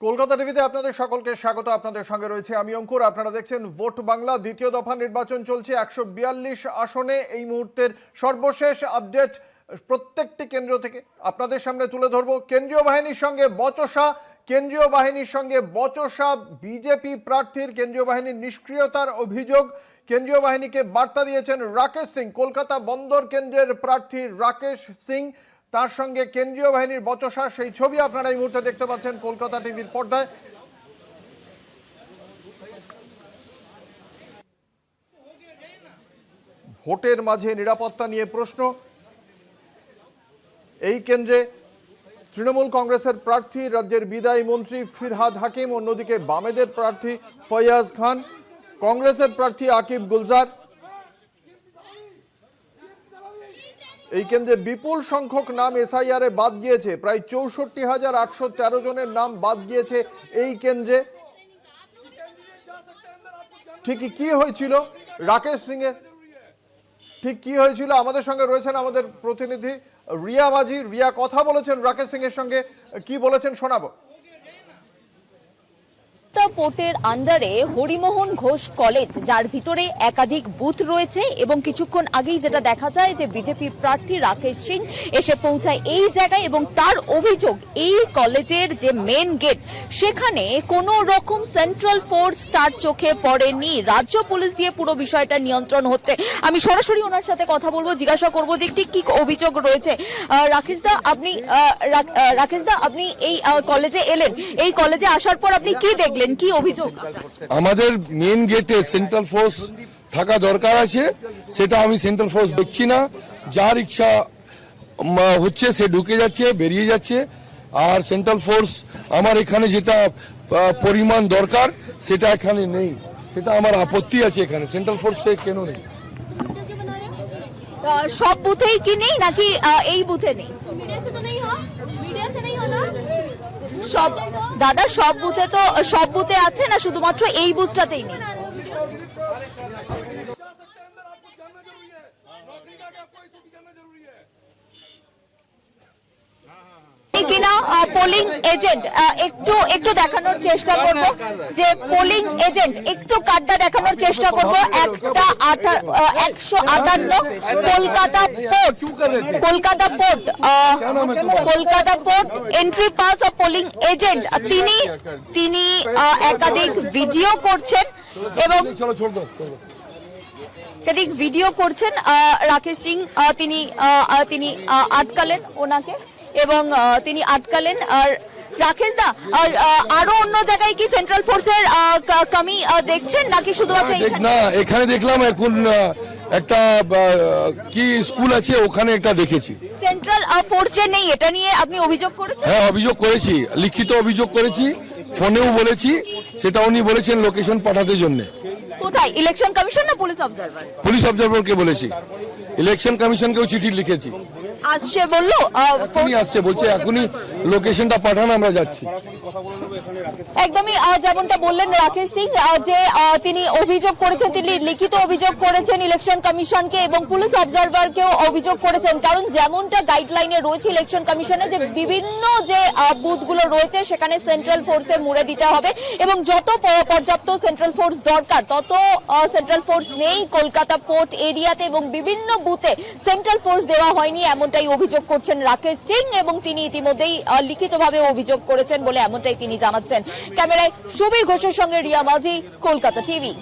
কলকাতা টিভিতে আপনাদের সকলকে স্বাগত। আপনাদের সঙ্গে রয়েছে আমি অঙ্কুর। আপনারা দেখছেন ভোট বাংলা। দ্বিতীয় দফা নির্বাচন চলছে 142 আসনে। এই মুহূর্তের সর্বশেষ আপডেট প্রত্যেকটি কেন্দ্র থেকে আপনাদের সামনে তুলে ধরব। কেন্দ্রীয় বাহিনীর সঙ্গে বচসা বিজেপি প্রার্থীর। কেন্দ্রীয় বাহিনীর নিষ্ক্রিয়তার অভিযোগ। কেন্দ্রীয় বাহিনীকে বার্তা দিয়েছেন রাকেশ সিং, কলকাতা বন্দর কেন্দ্রের প্রার্থী রাকেশ সিং। তার সঙ্গে কেন্দ্রীয় বাহিনীর বচসা, সেই ছবি আপনারা এই মুহূর্তে দেখতে পাচ্ছেন কলকাতা টিভির পর্দায়। ভোটের মাঝে নিরাপত্তা নিয়ে প্রশ্ন। এই কেন্দ্রে তৃণমূল কংগ্রেসের প্রার্থী রাজ্যের বিদায়ী মন্ত্রী ফিরহাদ হাকিম, অন্যদিকে বামেদের প্রার্থী ফয়াজ খান, কংগ্রেসের প্রার্থী আকিব গুলজার। এই কেন্দ্রে বিপুল সংখ্যক নাম এসআইআর এ বাদ গিয়েছে। প্রায় 64,813 জনের নাম বাদ গিয়েছে এই কেন্দ্রে। ঠিক কি হয়েছিল রাকেশ সিং এর, ঠিক কি হয়েছিল? আমাদের সঙ্গে রয়েছেন আমাদের প্রতিনিধি রিয়া মাঝি। রিয়া কথা বলেছেন রাকেশ সিং এর সঙ্গে, কি বলেছেন শোনাবো। পোর্টের আন্ডারে হরিমোহন ঘোষ কলেজ, যার ভিতরে একাধিক বুথ রয়েছে, এবং কিছুক্ষণ আগেই যেটা দেখা যায় যে বিজেপি প্রার্থী রাকেশ সিং এসে পৌঁছায় এই জায়গায়, এবং তার অভিযোগ এই কলেজের যে মেন গেট সেখানে কোনো রকম সেন্ট্রাল ফোর্স তার চোখে পড়েনি। রাজ্য পুলিশ দিয়ে পুরো বিষয়টা নিয়ন্ত্রণ হচ্ছে। আমি সরাসরি ওনার সাথে কথা বলবো, জিজ্ঞাসা করবো যে ঠিক কি অভিযোগ রয়েছে। রাকেশদা, আপনি এই কলেজে এলেন, এই কলেজে আসার পর আপনি কি দেখলেন, কি অভিযোগ? আমাদের মেন গেটে সেন্ট্রাল ফোর্স থাকা দরকার আছে, সেটা আমি সেন্ট্রাল ফোর্স দেখছি না। যার ইচ্ছা হচ্ছে সে ঢুকে যাচ্ছে, বেরিয়ে যাচ্ছে। আর সেন্ট্রাল ফোর্স আমার এখানে যেটা পরিমাণ দরকার সেটা এখানে নেই, সেটা আমার আপত্তি আছে। এখানে সেন্ট্রাল ফোর্স কেন নেই? সব বুথেই কি নেই, নাকি এই বুথে নেই? সব দাদা, সব বুথে আছে না শুধুমাত্র এই বুথটাতেই নেই? কিনা পোলিং এজেন্ট একটু দেখানোর চেষ্টা করব, যে পোলিং এজেন্ট একটু কার্ডটা দেখানোর চেষ্টা করব। একটা 158 Kolkata port entry pass of polling agent, তিনি একাধিক ভিডিও করছেন এবং একাধিক ভিডিও করছেন। রাকেশ সিং তিনি আটকালেন ওনাকে, এবং তিনি আটকালেন। আর রাকেশ দা, আরো অন্য জায়গায় কি সেন্ট্রাল ফোর্সের কমি দেখছেন, নাকি শুধুমাত্র না? এখানে দেখলাম এখন একটা কি স্কুল আছে, ওখানে একটা দেখেছি। সেন্ট্রাল ফোর্স যে নেই, এটা নিয়ে আপনি অভিযোগ করেছেন? হ্যাঁ, অভিযোগ করেছি, লিখিত অভিযোগ করেছি, ফোনেও বলেছি। সেটা উনি বলেছেন লোকেশন পাঠাতে জন্য। কোথায়, ইলেকশন কমিশন না পুলিশ অবজারভার? পুলিশ অবজারভারকে বলেছি, ইলেকশন কমিশনকেও চিঠি লিখেছি। আসছে বললো, আসছে বলছে এখনই লোকেশনটা পাঠান, আমরা যাচ্ছি। একদমই যেমনটা বললেন রাকেশ সিং, যে তিনি অভিযোগ করেছেন, তিনি লিখিত অভিযোগ করেছেন ইলেকশন কমিশনকে এবং পুলিশ অবজারভারকেও অভিযোগ করেছেন। কারণ যেমনটা গাইডলাইনে রয়েছে ইলেকশন কমিশনে, যে বিভিন্ন যে বুথগুলো রয়েছে সেখানে সেন্ট্রাল ফোর্সে মুড়ে দিতে হবে, এবং যত পর্যাপ্ত সেন্ট্রাল ফোর্স দরকার তত সেন্ট্রাল ফোর্স নেই কলকাতা পোর্ট এরিয়াতে, এবং বিভিন্ন বুথে সেন্ট্রাল ফোর্স দেওয়া হয়নি, এমনটাই অভিযোগ করছেন রাকেশ সিং, এবং তিনি ইতিমধ্যেই লিখিতভাবে অভিযোগ করেছেন বলে এমনটাই তিনি জানাচ্ছেন। ক্যামেরায় সুবীর ঘোষের সঙ্গে রিয়া মাঝি, কলকাতা টিভি।